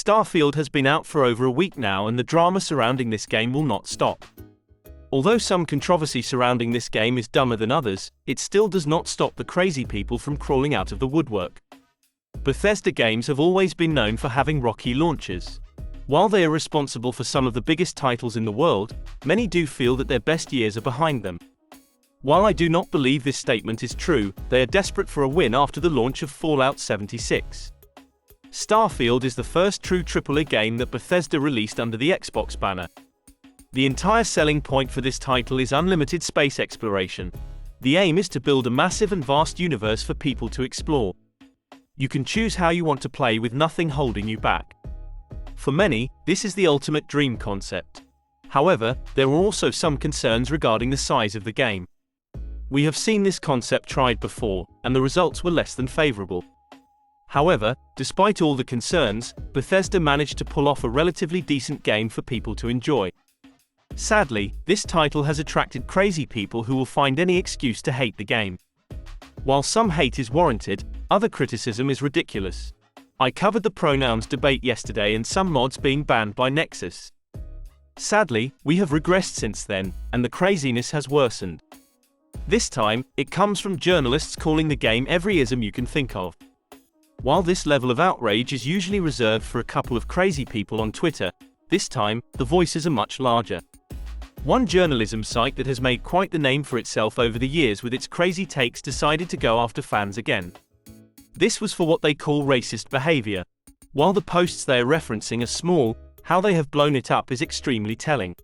Starfield has been out for over a week now, and the drama surrounding this game will not stop. Although some controversy surrounding this game is dumber than others, it still does not stop the crazy people from crawling out of the woodwork. Bethesda games have always been known for having rocky launches. While they are responsible for some of the biggest titles in the world, many do feel that their best years are behind them. While I do not believe this statement is true, they are desperate for a win after the launch of Fallout 76. Starfield is the first true AAA game that Bethesda released under the Xbox banner. The entire selling point for this title is unlimited space exploration. The aim is to build a massive and vast universe for people to explore. You can choose how you want to play with nothing holding you back. For many, this is the ultimate dream concept. However, there are also some concerns regarding the size of the game. We have seen this concept tried before, and the results were less than favorable. However, despite all the concerns, Bethesda managed to pull off a relatively decent game for people to enjoy. Sadly, this title has attracted crazy people who will find any excuse to hate the game. While some hate is warranted, other criticism is ridiculous. I covered the pronouns debate yesterday and some mods being banned by Nexus. Sadly, we have regressed since then, and the craziness has worsened. This time, it comes from journalists calling the game every ism you can think of. While this level of outrage is usually reserved for a couple of crazy people on Twitter, this time, the voices are much larger. One journalism site that has made quite the name for itself over the years with its crazy takes decided to go after fans again. This was for what they call racist behavior. While the posts they are referencing are small, how they have blown it up is extremely telling.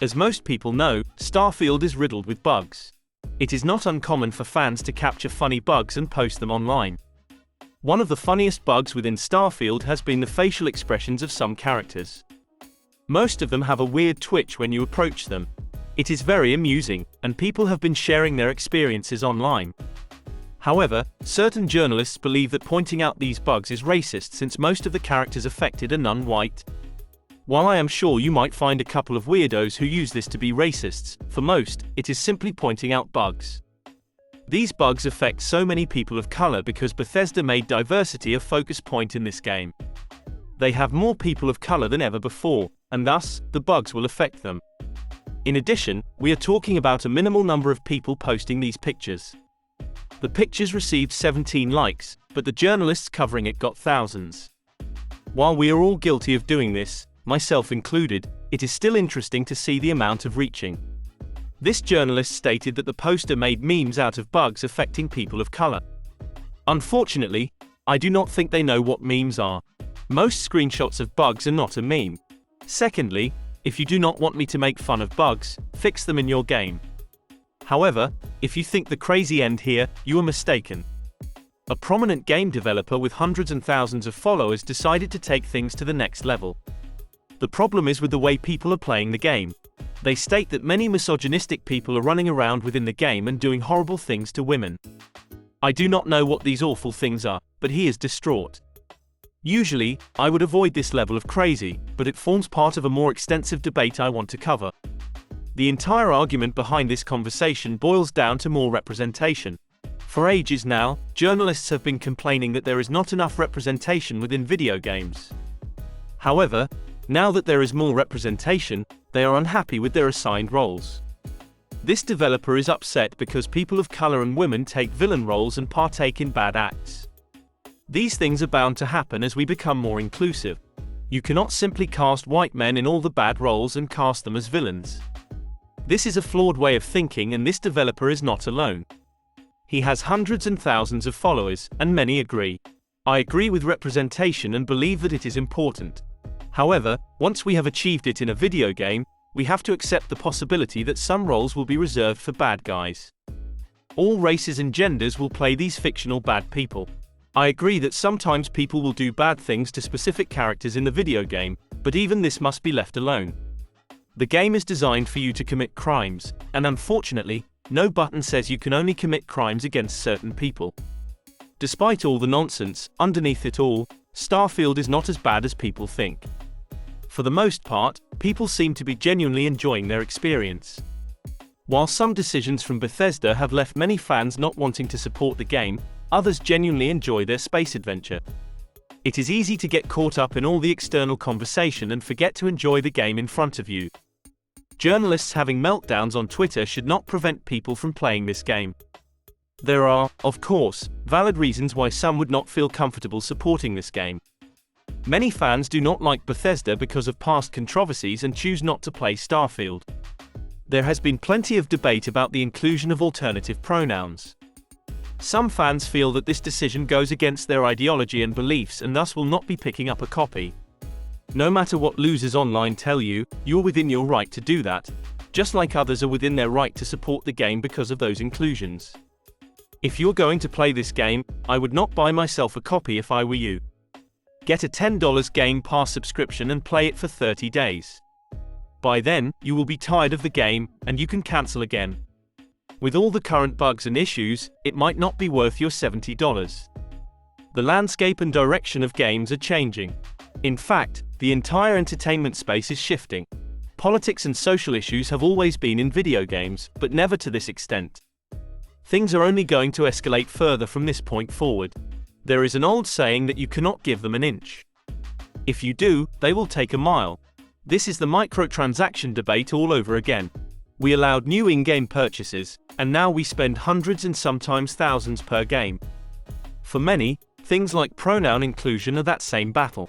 As most people know, Starfield is riddled with bugs. It is not uncommon for fans to capture funny bugs and post them online. One of the funniest bugs within Starfield has been the facial expressions of some characters. Most of them have a weird twitch when you approach them. It is very amusing, and people have been sharing their experiences online. However, certain journalists believe that pointing out these bugs is racist since most of the characters affected are non-white. While I am sure you might find a couple of weirdos who use this to be racists, for most, it is simply pointing out bugs. These bugs affect so many people of color because Bethesda made diversity a focus point in this game. They have more people of color than ever before, and thus, the bugs will affect them. In addition, we are talking about a minimal number of people posting these pictures. The pictures received 17 likes, but the journalists covering it got thousands. While we are all guilty of doing this, myself included, it is still interesting to see the amount of reaching. This journalist stated that the poster made memes out of bugs affecting people of color. Unfortunately, I do not think they know what memes are. Most screenshots of bugs are not a meme. Secondly, if you do not want me to make fun of bugs, fix them in your game. However, if you think the crazy end here, you are mistaken. A prominent game developer with hundreds and thousands of followers decided to take things to the next level. The problem is with the way people are playing the game. They state that many misogynistic people are running around within the game and doing horrible things to women. I do not know what these awful things are, but he is distraught. Usually, I would avoid this level of crazy, but it forms part of a more extensive debate I want to cover. The entire argument behind this conversation boils down to more representation. For ages now, journalists have been complaining that there is not enough representation within video games. However, now that there is more representation, they are unhappy with their assigned roles. This developer is upset because people of color and women take villain roles and partake in bad acts. These things are bound to happen as we become more inclusive. You cannot simply cast white men in all the bad roles and cast them as villains. This is a flawed way of thinking, and this developer is not alone. He has hundreds and thousands of followers, and many agree. I agree with representation and believe that it is important. However, once we have achieved it in a video game, we have to accept the possibility that some roles will be reserved for bad guys. All races and genders will play these fictional bad people. I agree that sometimes people will do bad things to specific characters in the video game, but even this must be left alone. The game is designed for you to commit crimes, and unfortunately, no button says you can only commit crimes against certain people. Despite all the nonsense, underneath it all, Starfield is not as bad as people think. For the most part, people seem to be genuinely enjoying their experience. While some decisions from Bethesda have left many fans not wanting to support the game, others genuinely enjoy their space adventure. It is easy to get caught up in all the external conversation and forget to enjoy the game in front of you. Journalists having meltdowns on Twitter should not prevent people from playing this game. There are, of course, valid reasons why some would not feel comfortable supporting this game. Many fans do not like Bethesda because of past controversies and choose not to play Starfield. There has been plenty of debate about the inclusion of alternative pronouns. Some fans feel that this decision goes against their ideology and beliefs and thus will not be picking up a copy. No matter what losers online tell you, you're within your right to do that, just like others are within their right to support the game because of those inclusions. If you're going to play this game, I would not buy myself a copy if I were you. Get a $10 Game Pass subscription and play it for 30 days. By then, you will be tired of the game, and you can cancel again. With all the current bugs and issues, it might not be worth your $70. The landscape and direction of games are changing. In fact, the entire entertainment space is shifting. Politics and social issues have always been in video games, but never to this extent. Things are only going to escalate further from this point forward. There is an old saying that you cannot give them an inch. If you do, they will take a mile. This is the microtransaction debate all over again. We allowed new in-game purchases, and now we spend hundreds and sometimes thousands per game. For many, things like pronoun inclusion are that same battle.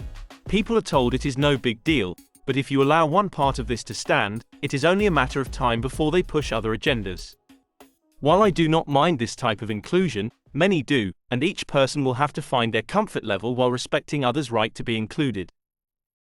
People are told it is no big deal, but if you allow one part of this to stand, it is only a matter of time before they push other agendas. While I do not mind this type of inclusion, many do, and each person will have to find their comfort level while respecting others' right to be included.